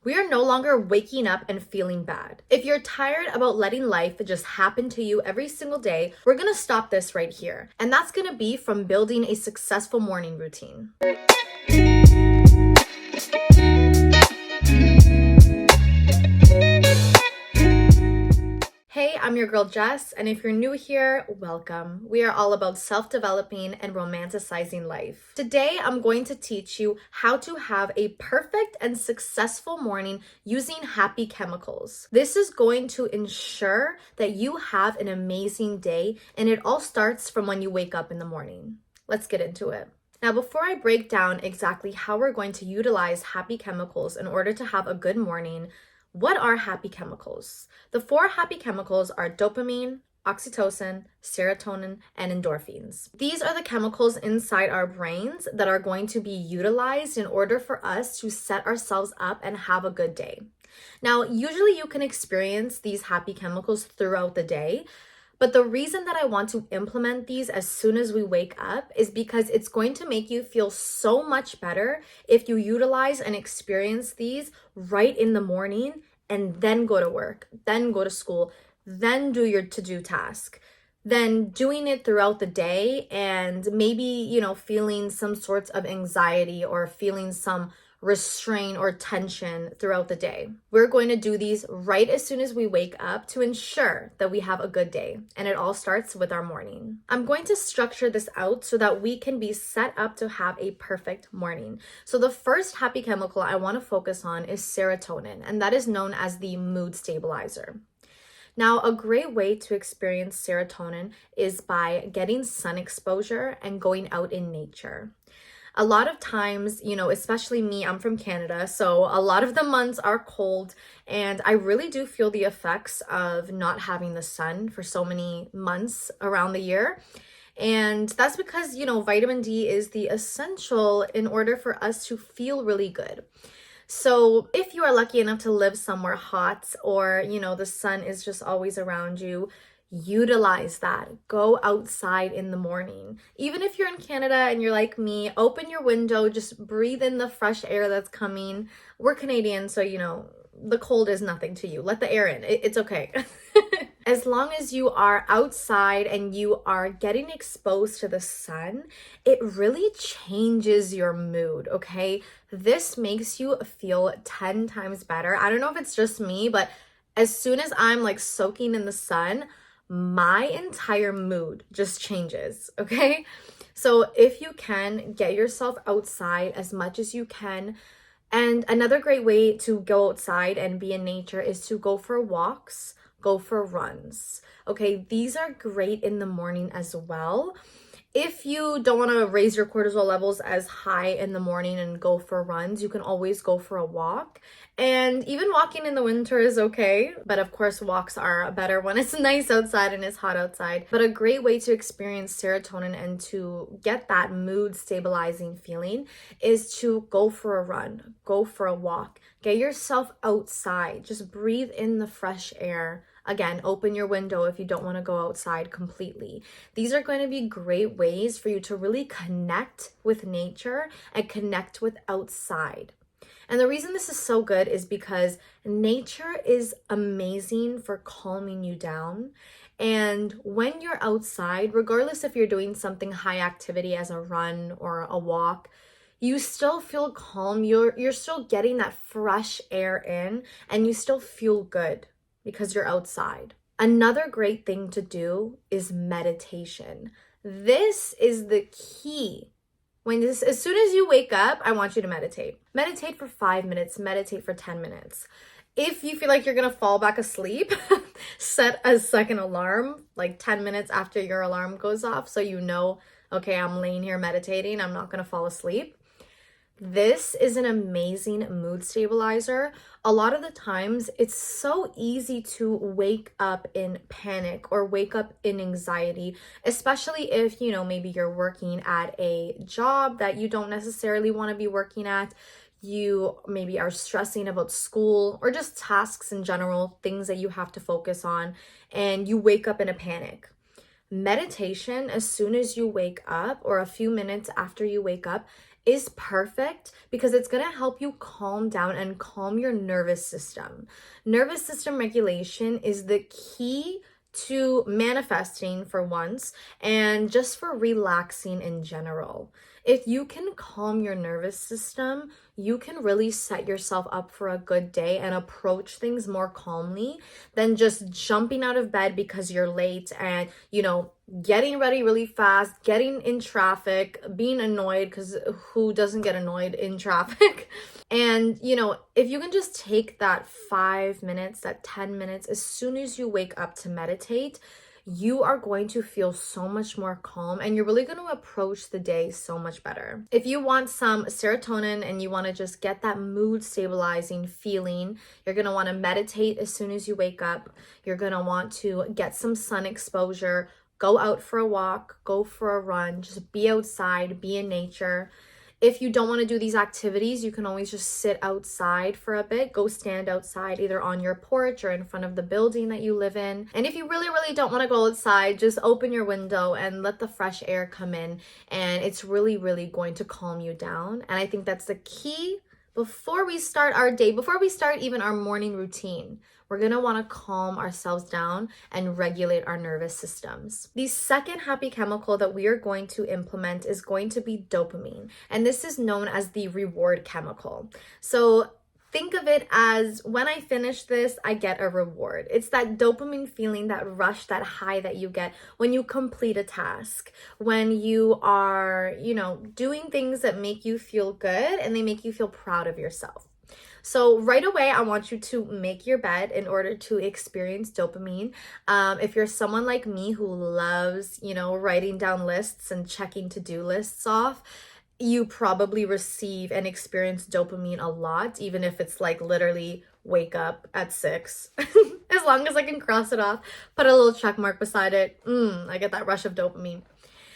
We are no longer waking up and feeling bad. If you're tired about letting life just happen to you every single day, we're gonna stop this right here. And that's gonna be from building a successful morning routine. Hey, I'm your girl Jess, and if you're new here, welcome. We are all about self-developing and romanticizing life. Today, I'm going to teach you how to have a perfect and successful morning using happy chemicals. This is going to ensure that you have an amazing day, and it all starts from when you wake up in the morning. Let's get into it. Now, before I break down exactly how we're going to utilize happy chemicals in order to have a good morning, what are happy chemicals? The 4 happy chemicals are dopamine, oxytocin, serotonin, and endorphins. These are the chemicals inside our brains that are going to be utilized in order for us to set ourselves up and have a good day. Now, usually you can experience these happy chemicals throughout the day, but the reason that I want to implement these as soon as we wake up is because it's going to make you feel so much better if you utilize and experience these right in the morning and then go to work, then go to school, then do your to-do task, then doing it throughout the day and maybe, feeling some sorts of anxiety or feeling some restraint or tension throughout the day. We're going to do these right as soon as we wake up to ensure that we have a good day, and it all starts with our morning. I'm going to structure this out so that we can be set up to have a perfect morning. So the first happy chemical I want to focus on is serotonin, and that is known as the mood stabilizer. Now, a great way to experience serotonin is by getting sun exposure and going out in nature. A lot of times, especially me, I'm from Canada, so a lot of the months are cold, and I really do feel the effects of not having the sun for so many months around the year. And that's because, vitamin D is the essential in order for us to feel really good. So if you are lucky enough to live somewhere hot or, the sun is just always around you, utilize that. Go outside in the morning. Even if you're in Canada and you're like me, open your window, just breathe in the fresh air that's coming. We're Canadian, so the cold is nothing to you. Let the air in. It's okay. As long as you are outside and you are getting exposed to the sun, it really changes your mood, okay? This makes you feel 10 times better. I don't know if it's just me, but as soon as I'm soaking in the sun, my entire mood just changes, okay? So if you can, get yourself outside as much as you can. And another great way to go outside and be in nature is to go for walks, go for runs, okay? These are great in the morning as well. If you don't want to raise your cortisol levels as high in the morning and go for runs, you can always go for a walk. And even walking in the winter is okay. But of course, walks are better when it's nice outside and it's hot outside. But a great way to experience serotonin and to get that mood stabilizing feeling is to go for a run, go for a walk, get yourself outside, just breathe in the fresh air. Again, open your window if you don't want to go outside completely. These are going to be great ways for you to really connect with nature and connect with outside. And the reason this is so good is because nature is amazing for calming you down. And when you're outside, regardless if you're doing something high activity as a run or a walk, you still feel calm. You're still getting that fresh air in and you still feel good because you're outside. Another great thing to do is meditation. This is the key. As soon as you wake up, I want you to meditate. Meditate for 5 minutes, meditate for 10 minutes. If you feel like you're gonna fall back asleep, set a second alarm, 10 minutes after your alarm goes off, so okay, I'm laying here meditating, I'm not gonna fall asleep. This is an amazing mood stabilizer. A lot of the times, it's so easy to wake up in panic or wake up in anxiety, especially if, maybe you're working at a job that you don't necessarily want to be working at. You maybe are stressing about school or just tasks in general, things that you have to focus on, and you wake up in a panic. Meditation, as soon as you wake up or a few minutes after you wake up, is perfect because it's going to help you calm down and calm your nervous system. Nervous system regulation is the key to manifesting for once and just for relaxing in general. If you can calm your nervous system, you can really set yourself up for a good day and approach things more calmly than just jumping out of bed because you're late and, getting ready really fast, getting in traffic, being annoyed, because who doesn't get annoyed in traffic? And, if you can just take that 5 minutes, that 10 minutes, as soon as you wake up to meditate, you are going to feel so much more calm and you're really going to approach the day so much better. If you want some serotonin and you want to just get that mood stabilizing feeling, you're going to want to meditate as soon as you wake up. You're going to want to get some sun exposure, go out for a walk, go for a run, just be outside, be in nature. If you don't want to do these activities, you can always just sit outside for a bit. Go stand outside either on your porch or in front of the building that you live in. And if you really, really don't want to go outside, just open your window and let the fresh air come in. And it's really, really going to calm you down. And I think that's the key before we start our day, before we start even our morning routine. We're going to want to calm ourselves down and regulate our nervous systems. The second happy chemical that we are going to implement is going to be dopamine. And this is known as the reward chemical. So think of it as when I finish this, I get a reward. It's that dopamine feeling, that rush, that high that you get when you complete a task, when you are, doing things that make you feel good and they make you feel proud of yourself. So right away, I want you to make your bed in order to experience dopamine. If you're someone like me who loves, writing down lists and checking to-do lists off, you probably receive and experience dopamine a lot, even if it's like literally wake up at 6. As long as I can cross it off, put a little check mark beside it, I get that rush of dopamine.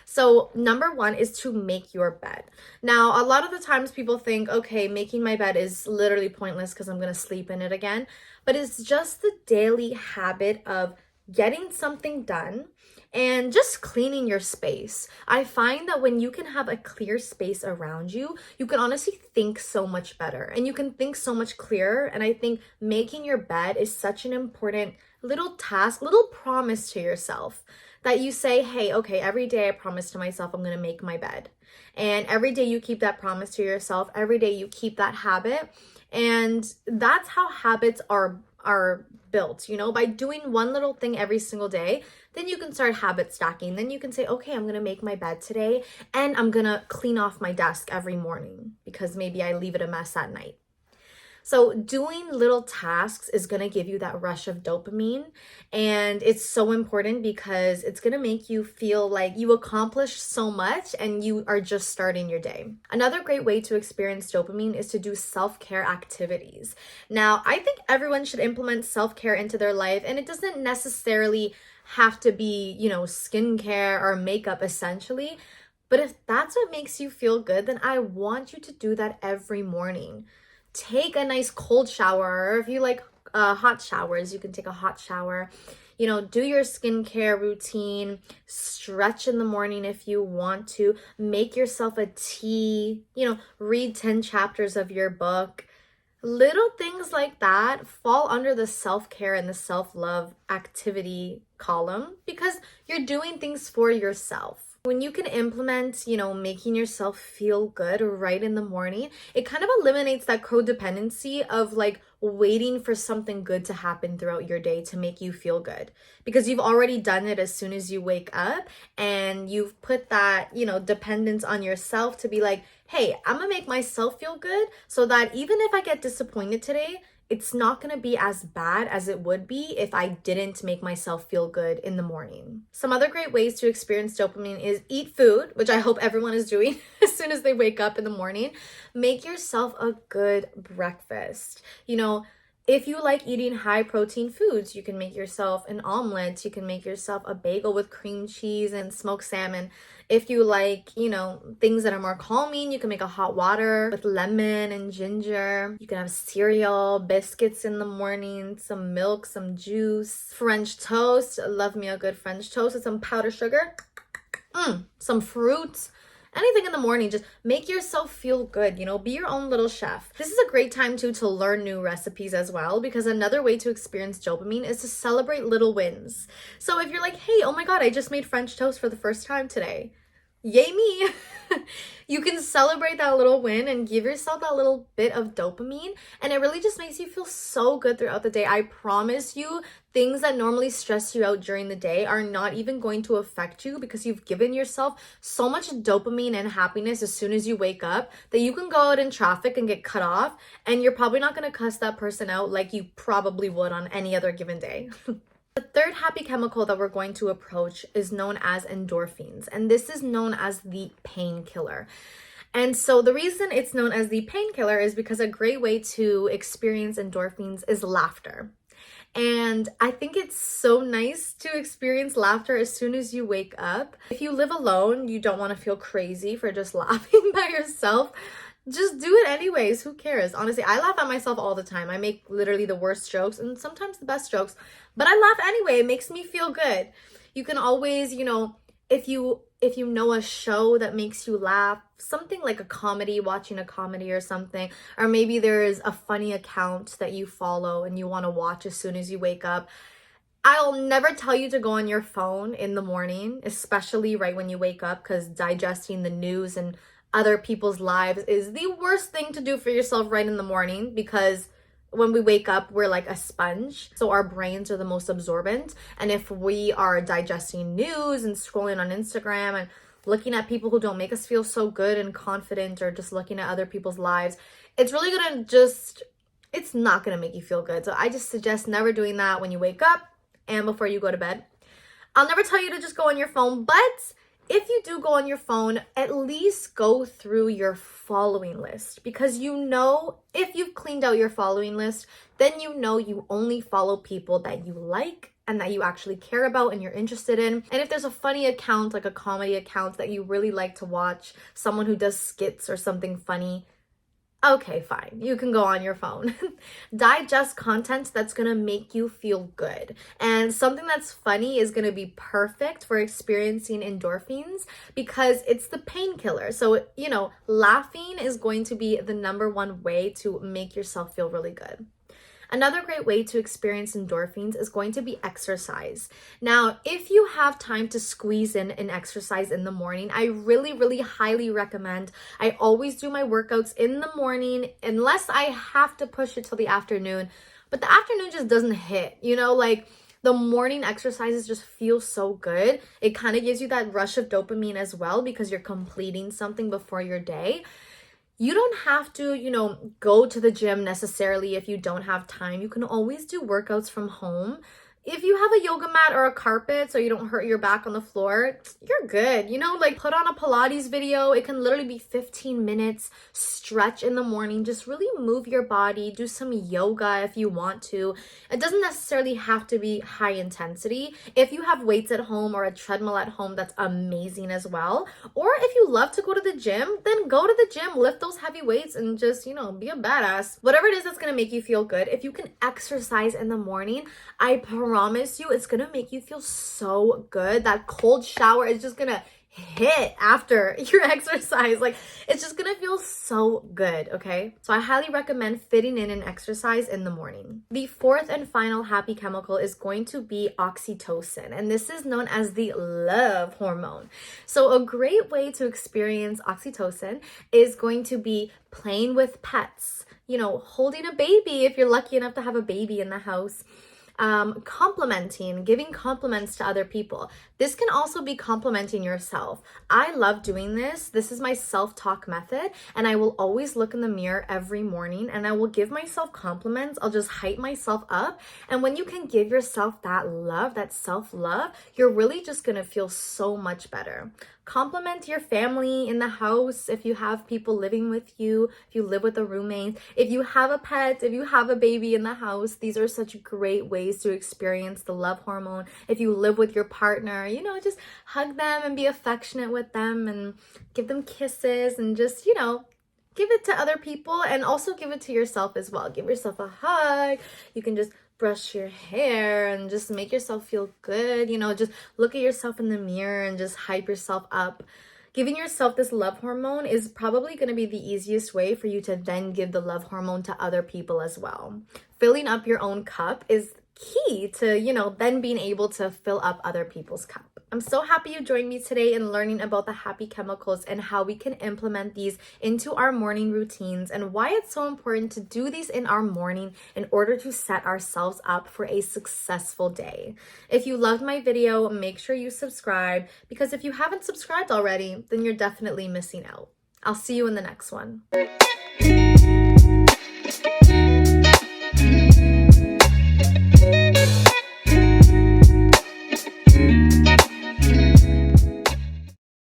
So number one is to make your bed. Now, a lot of the times people think, okay, making my bed is literally pointless because I'm going to sleep in it again. But it's just the daily habit of getting something done and just cleaning your space. I find that when you can have a clear space around you, you can honestly think so much better and you can think so much clearer. And I think making your bed is such an important little task, little promise to yourself that you say, hey, okay, every day I promise to myself I'm going to make my bed. And every day you keep that promise to yourself. Every day you keep that habit. And that's how habits are built, by doing one little thing every single day. Then you can start habit stacking. Then you can say, okay, I'm going to make my bed today and I'm going to clean off my desk every morning because maybe I leave it a mess at night. So doing little tasks is going to give you that rush of dopamine. And it's so important because it's going to make you feel like you accomplished so much and you are just starting your day. Another great way to experience dopamine is to do self-care activities. Now, I think everyone should implement self-care into their life, and it doesn't necessarily have to be, skincare or makeup essentially. But if that's what makes you feel good, then I want you to do that every morning. Take a nice cold shower, or if you like hot showers, you can take a hot shower. Do your skincare routine, stretch in the morning if you want to, make yourself a tea, read 10 chapters of your book. Little things like that fall under the self-care and the self-love activity column because you're doing things for yourself. When you can implement, making yourself feel good right in the morning, it kind of eliminates that codependency of like waiting for something good to happen throughout your day to make you feel good, because you've already done it as soon as you wake up and you've put that, dependence on yourself to be like, hey, I'm gonna make myself feel good so that even if I get disappointed today, it's not going to be as bad as it would be if I didn't make myself feel good in the morning. Some other great ways to experience dopamine is eat food, which I hope everyone is doing as soon as they wake up in the morning. Make yourself a good breakfast. If you like eating high protein foods, you can make yourself an omelet. You can make yourself a bagel with cream cheese and smoked salmon. If you like, things that are more calming, you can make a hot water with lemon and ginger. You can have cereal, biscuits in the morning, some milk, some juice, French toast. Love me a good French toast with some powdered sugar, some fruits. anything in the morning, just make yourself feel good, you know, be your own little chef. This is a great time too to learn new recipes as well, because another way to experience dopamine is to celebrate little wins. So if you're like, hey, oh my God, I just made French toast for the first time today. Yay me. You can celebrate that little win and give yourself that little bit of dopamine, and it really just makes you feel so good throughout the day. I promise you, things that normally stress you out during the day are not even going to affect you, because you've given yourself so much dopamine and happiness as soon as you wake up that you can go out in traffic and get cut off, and you're probably not going to cuss that person out like you probably would on any other given day. The third happy chemical that we're going to approach is known as endorphins, and this is known as the painkiller. And so the reason it's known as the painkiller is because a great way to experience endorphins is laughter. And I think it's so nice to experience laughter as soon as you wake up. If you live alone, you don't want to feel crazy for just laughing by yourself. Just do it anyways. Who cares? Honestly, I laugh at myself all the time. I make literally the worst jokes and sometimes the best jokes, but I laugh anyway. It makes me feel good. You can always, you know, if you know a show that makes you laugh, something like a comedy, watching a comedy or something, or maybe there is a funny account that you follow and you want to watch as soon as you wake up. I'll never tell you to go on your phone in the morning, especially right when you wake up, because digesting the news and other people's lives is the worst thing to do for yourself right in the morning, because when we wake up, we're like a sponge. So our brains are the most absorbent. And if we are digesting news and scrolling on Instagram and looking at people who don't make us feel so good and confident, or just looking at other people's lives, it's really gonna it's not gonna make you feel good. So I just suggest never doing that when you wake up and before you go to bed. I'll never tell you to just go on your phone, but if you do go on your phone, at least go through your following list, because you know, if you've cleaned out your following list, then you know you only follow people that you like and that you actually care about and you're interested in. And if there's a funny account, like a comedy account that you really like to watch, someone who does skits or something funny, okay, fine, you can go on your phone. Digest content that's gonna make you feel good. And something that's funny is gonna be perfect for experiencing endorphins, because it's the painkiller. So, you know, laughing is going to be the #1 way to make yourself feel really good. Another great way to experience endorphins is going to be exercise. Now, if you have time to squeeze in an exercise in the morning, I really, really highly recommend. I always do my workouts in the morning unless I have to push it till the afternoon. But the afternoon just doesn't hit, you know, like the morning exercises just feel so good. It kind of gives you that rush of dopamine as well, because you're completing something before your day. You don't have to, you know, go to the gym necessarily if you don't have time. You can always do workouts from home. If you have a yoga mat or a carpet so you don't hurt your back on the floor, you're good. You know, like put on a Pilates video. It can literally be 15 minutes. Stretch in the morning. Just really move your body. Do some yoga if you want to. It doesn't necessarily have to be high intensity. If you have weights at home or a treadmill at home, that's amazing as well. Or if you love to go to the gym, then go to the gym, lift those heavy weights and just, you know, be a badass. Whatever it is that's going to make you feel good. If you can exercise in the morning, I promise you it's gonna make you feel so good. That cold shower is just gonna hit after your exercise. Like, it's just gonna feel so good, okay? So I highly recommend fitting in an exercise in the morning. The fourth and final happy chemical is going to be oxytocin, and this is known as the love hormone. So a great way to experience oxytocin is going to be playing with pets, you know, holding a baby if you're lucky enough to have a baby in the house. Complimenting, giving compliments to other people. This can also be complimenting yourself. I love doing this. This is my self-talk method, and I will always look in the mirror every morning and I will give myself compliments. I'll just hype myself up. And when you can give yourself that love, that self-love, you're really just gonna feel so much better. Compliment your family in the house if you have people living with you, if you live with a roommate, if you have a pet, if you have a baby in the house. These are such great ways to experience the love hormone. If you live with your partner, you know, just hug them and be affectionate with them and give them kisses and just, you know, give it to other people and also give it to yourself as well. Give yourself a hug. You can just brush your hair and just make yourself feel good. You know, just look at yourself in the mirror and just hype yourself up. Giving yourself this love hormone is probably going to be the easiest way for you to then give the love hormone to other people as well. Filling up your own cup is key to, then being able to fill up other people's cup. I'm so happy you joined me today in learning about the happy chemicals and how we can implement these into our morning routines and why it's so important to do these in our morning in order to set ourselves up for a successful day. If you loved my video, make sure you subscribe, because if you haven't subscribed already, then you're definitely missing out. I'll see you in the next one.